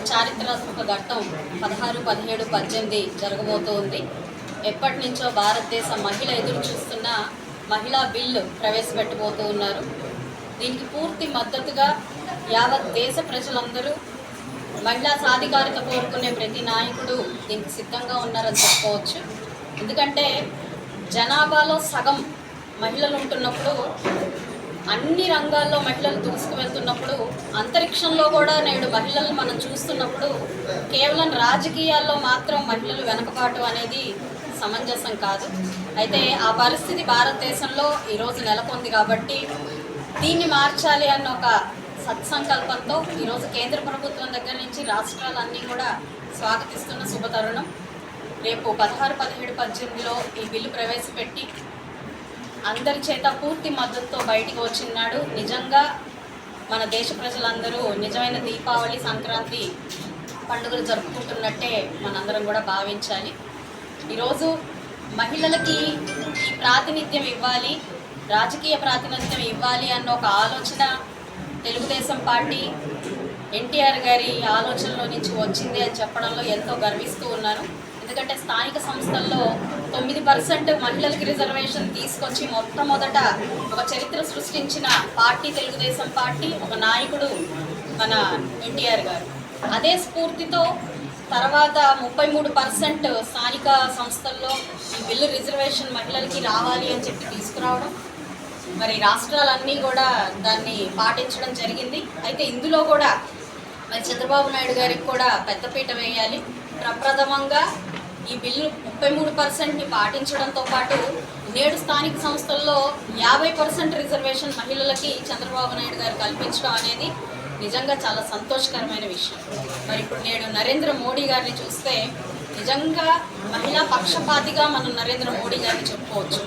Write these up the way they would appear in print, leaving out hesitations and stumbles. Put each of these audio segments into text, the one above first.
చారిత్రాత్మక ఘట్టం 16, 17, 18 జరగబోతోంది. ఎప్పటి నుంచో భారతదేశ మహిళ ఎదురు చూస్తున్న మహిళా బిల్లు ప్రవేశపెట్టబోతూ ఉన్నారు. దీనికి పూర్తి మద్దతుగా యావత్ దేశ ప్రజలందరూ మహిళా సాధికారత కోరుకునే ప్రతి నాయకుడు దీనికి సిద్ధంగా ఉన్నారని చెప్పుకోవచ్చు. ఎందుకంటే జనాభాలో సగం మహిళలు ఉంటున్నప్పుడు, అన్ని రంగాల్లో మహిళలు దూసుకు వెళ్తున్నప్పుడు, అంతరిక్షంలో కూడా నేడు మహిళలు మనం చూస్తున్నప్పుడు కేవలం రాజకీయాల్లో మాత్రం మహిళలు వెనకబాటు అనేది సమంజసం కాదు. అయితే ఆ పరిస్థితి భారతదేశంలో ఈరోజు నెలకొంది కాబట్టి దీన్ని మార్చాలి అన్న ఒక సత్సంకల్పంతో ఈరోజు కేంద్ర ప్రభుత్వం దగ్గర నుంచి రాష్ట్రాలన్నీ కూడా స్వాగతిస్తున్న శుభతరుణం. రేపు 16, 17, 18లో ఈ బిల్లు ప్రవేశపెట్టి అందరి చేత పూర్తి మద్దతుతో బయటికి వచ్చినాడు. నిజంగా మన దేశ ప్రజలందరూ నిజమైన దీపావళి, సంక్రాంతి పండుగలు జరుపుకుంటున్నట్టే మనందరం కూడా భావించాలి. ఈరోజు మహిళలకి ఈ ప్రాతినిధ్యం ఇవ్వాలి, రాజకీయ ప్రాతినిధ్యం ఇవ్వాలి అన్న ఒక ఆలోచన తెలుగుదేశం పార్టీ ఎన్టీఆర్ గారి ఆలోచనలో నుంచి వచ్చింది అని చెప్పడంలో ఎంతో గర్విస్తూ ఉన్నాను. ఎందుకంటే స్థానిక సంస్థల్లో 9% మహిళలకి రిజర్వేషన్ తీసుకొచ్చి మొట్టమొదట ఒక చరిత్ర సృష్టించిన పార్టీ తెలుగుదేశం పార్టీ, ఒక నాయకుడు మన ఎన్టీఆర్ గారు. అదే స్ఫూర్తితో తర్వాత 33% స్థానిక సంస్థల్లో ఈ బిల్లు రిజర్వేషన్ మహిళలకి రావాలి అని చెప్పి తీసుకురావడం, మరి రాష్ట్రాలన్నీ కూడా దాన్ని పాటించడం జరిగింది. అయితే ఇందులో కూడా మరి చంద్రబాబు నాయుడు గారికి కూడా పెద్దపీట వేయాలి. ప్రప్రథమంగా ఈ బిల్లు 33%ని పాటించడంతో పాటు నేడు స్థానిక సంస్థల్లో 50% రిజర్వేషన్ మహిళలకి చంద్రబాబు నాయుడు గారు కల్పించడం అనేది నిజంగా చాలా సంతోషకరమైన విషయం. మరి ఇప్పుడు నేడు నరేంద్ర మోడీ గారిని చూస్తే నిజంగా మహిళా పక్షపాతిగా మనం నరేంద్ర మోడీ గారిని చెప్పుకోవచ్చు.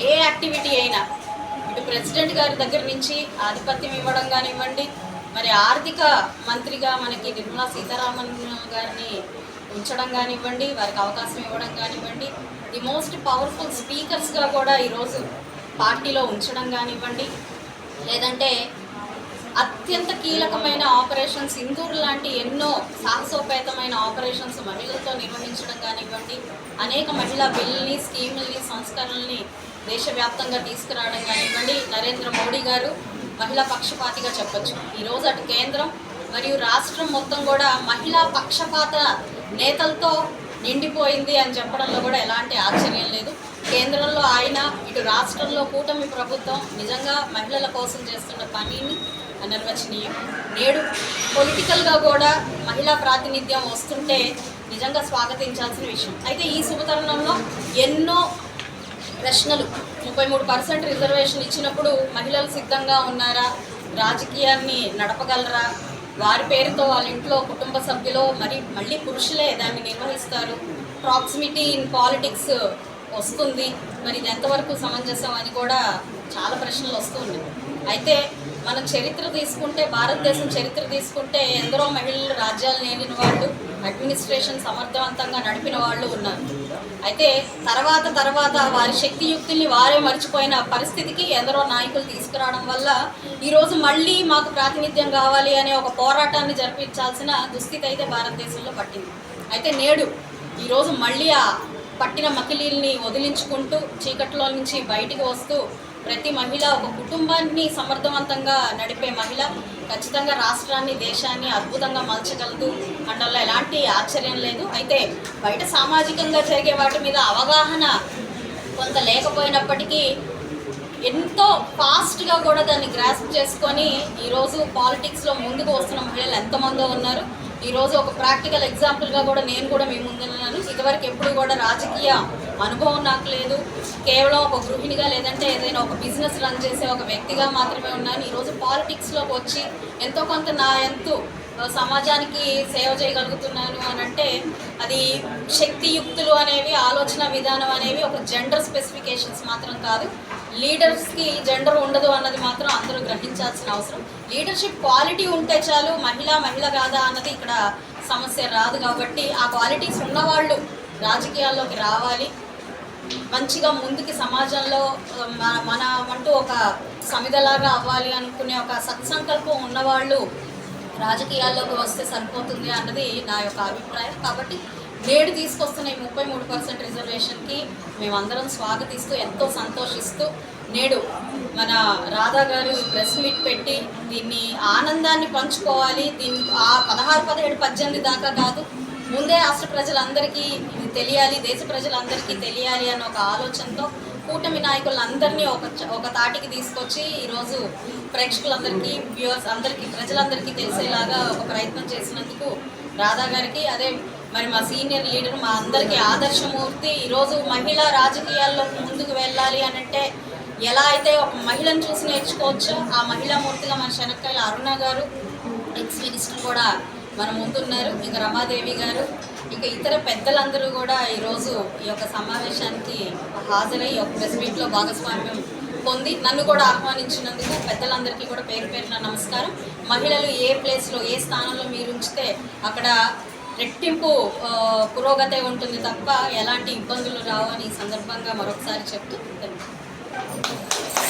ఏ యాక్టివిటీ అయినా ఇటు ప్రెసిడెంట్ గారి దగ్గర నుంచి ఆధిపత్యం ఇవ్వడం కానివ్వండి, మరి ఆర్థిక మంత్రిగా మనకి నిర్మలా సీతారామన్ గారిని ఉంచడం కానివ్వండి, వారికి అవకాశం ఇవ్వడం కానివ్వండి, ది మోస్ట్ పవర్ఫుల్ స్పీకర్స్గా కూడా ఈరోజు పార్టీలో ఉంచడం కానివ్వండి, లేదంటే అత్యంత కీలకమైన ఆపరేషన్ సింధూర్ లాంటి ఎన్నో సాహసోపేతమైన ఆపరేషన్స్ మహిళలతో నిర్వహించడం కానివ్వండి, అనేక మహిళా బిల్లుల్ని, స్కీముల్ని, సంస్కరణల్ని దేశవ్యాప్తంగా తీసుకురావడం కానివ్వండి, నరేంద్ర మోడీ గారు మహిళా పక్షపాతిగా చెప్పచ్చు. ఈరోజు అటు కేంద్రం మరియు రాష్ట్రం మొత్తం కూడా మహిళా పక్షపాత నేతలతో నిండిపోయింది అని చెప్పడంలో కూడా ఎలాంటి ఆశ్చర్యం లేదు. కేంద్రంలో ఆయన, ఇటు రాష్ట్రంలో కూటమి ప్రభుత్వం నిజంగా మహిళల కోసం చేస్తున్న పనిని అనిర్వచనీయం. నేడు పొలిటికల్గా కూడా మహిళా ప్రాతినిధ్యం వస్తుంటే నిజంగా స్వాగతించాల్సిన విషయం. అయితే ఈ శుభతరుణంలో ఎన్నో ప్రశ్నలు, 33% రిజర్వేషన్ ఇచ్చినప్పుడు మహిళలు సిద్ధంగా ఉన్నారా, రాజకీయాన్ని నడపగలరా, వారి పేరుతో వాళ్ళ ఇంట్లో కుటుంబ సభ్యులు మళ్ళీ పురుషులే దాన్ని నిర్వహిస్తారు, ప్రాక్సిమిటీ ఇన్ పాలిటిక్స్ వస్తుంది, మరి ఇది ఎంతవరకు సమంజసం అని కూడా చాలా ప్రశ్నలు వస్తుంది. అయితే మనం చరిత్ర తీసుకుంటే, భారతదేశం చరిత్ర తీసుకుంటే ఎందరో మహిళలు రాజ్యాలు ఏలిన వాళ్ళు, అడ్మినిస్ట్రేషన్ సమర్థవంతంగా నడిపిన వాళ్ళు ఉన్నారు. అయితే తర్వాత వారి శక్తియుక్తుల్ని వారే మర్చిపోయిన పరిస్థితికి ఎందరో నాయకులు తీసుకురావడం వల్ల ఈరోజు మళ్ళీ మాకు ప్రాతినిధ్యం కావాలి అనే ఒక పోరాటాన్ని జరిపించాల్సిన దుస్థితి అయితే భారతదేశంలో పట్టింది. అయితే నేడు ఈరోజు మళ్ళీ ఆ పట్టిన మకిలీల్ని వదిలించుకుంటూ చీకట్లో నుంచి బయటికి వస్తూ ప్రతి మహిళ, ఒక కుటుంబాన్ని సమర్థవంతంగా నడిపే మహిళ ఖచ్చితంగా రాష్ట్రాన్ని, దేశాన్ని అద్భుతంగా మలచగలదు అనడంలో ఎలాంటి ఆశ్చర్యం లేదు. అయితే బయట సామాజికంగా జరిగే వాటి మీద అవగాహన కొంత లేకపోయినప్పటికీ ఎంతో ఫాస్ట్గా కూడా దాన్ని గ్రాస్ప్ చేసుకొని ఈరోజు పాలిటిక్స్లో ముందుకు వస్తున్న మహిళలు ఎంతమందో ఉన్నారు. ఈరోజు ఒక ప్రాక్టికల్ ఎగ్జాంపుల్గా కూడా నేను కూడా మీ ముందున్నాను. ఇదివరకు ఎప్పుడు కూడా రాజకీయ అనుభవం నాకు లేదు, కేవలం ఒక గృహిణిగా లేదంటే ఏదైనా ఒక బిజినెస్ రన్ చేసే ఒక వ్యక్తిగా మాత్రమే ఉన్నాను. ఈరోజు పాలిటిక్స్లోకి వచ్చి ఎంతో కొంత నా ఎంతో సమాజానికి సేవ చేయగలుగుతున్నాను అని అంటే అది శక్తియుక్తులు అనేవి, ఆలోచన విధానం అనేవి ఒక జెండర్ స్పెసిఫికేషన్స్ మాత్రం కాదు. లీడర్స్కి జెండర్ ఉండదు అన్నది మాత్రం అందరూ గ్రహించాల్సిన అవసరం. లీడర్షిప్ క్వాలిటీ ఉంటే చాలు, మహిళ కాదా అన్నది ఇక్కడ సమస్య రాదు. కాబట్టి ఆ క్వాలిటీస్ ఉన్నవాళ్ళు రాజకీయాల్లోకి రావాలి, మంచిగా ముందుకి సమాజంలో మన అంటూ ఒక సమిధలాగా అవ్వాలి అనుకునే ఒక సత్సంకల్పం ఉన్నవాళ్ళు రాజకీయాల్లోకి వస్తే సరిపోతుంది అన్నది నా యొక్క అభిప్రాయం. కాబట్టి నేడు తీసుకొస్తున్న ఈ 33% రిజర్వేషన్కి మేమందరం స్వాగతిస్తూ ఎంతో సంతోషిస్తూ నేడు మన రాధా గారు ప్రెస్ మీట్ పెట్టి దీన్ని ఆనందాన్ని పంచుకోవాలి. దీన్ని ఆ 16, 17, 18 దాకా కాదు, ముందే రాష్ట్ర ప్రజలందరికీ ఇది తెలియాలి, దేశ ప్రజలందరికీ తెలియాలి అన్న ఒక ఆలోచనతో కూటమి నాయకులందరినీ ఒక తాటికి తీసుకొచ్చి ఈరోజు ప్రేక్షకులందరికీ, వ్యూవర్స్ అందరికీ, ప్రజలందరికీ తెలిసేలాగా ఒక ప్రయత్నం చేసినందుకు రాధా గారికి, అదే మరి మా సీనియర్ లీడర్, మా అందరికీ ఆదర్శమూర్తి. ఈరోజు మహిళా రాజకీయాల్లో ముందుకు వెళ్ళాలి అనంటే ఎలా అయితే ఒక మహిళను చూసి నేర్చుకోవచ్చో ఆ మహిళామూర్తిగా మన శనక్కాయల అరుణ గారు, ఎక్స్ మినిస్టర్ కూడా మన ముందున్నారు. ఇక రమాదేవి గారు, ఇక ఇతర పెద్దలందరూ కూడా ఈరోజు ఈ యొక్క సమావేశానికి హాజరై ఒక ప్రెస్ మీట్లో భాగస్వామ్యం పొంది నన్ను కూడా ఆహ్వానించినందుకు పెద్దలందరికీ కూడా పేరు పేరున నమస్కారం. మహిళలు ఏ ప్లేస్లో, ఏ స్థానంలో మీరు ఉంచితే అక్కడ రెట్టింపు పురోగతే ఉంటుంది తప్ప ఎలాంటి ఇబ్బందులు రావు అని ఈ సందర్భంగా మరొకసారి చెప్తూ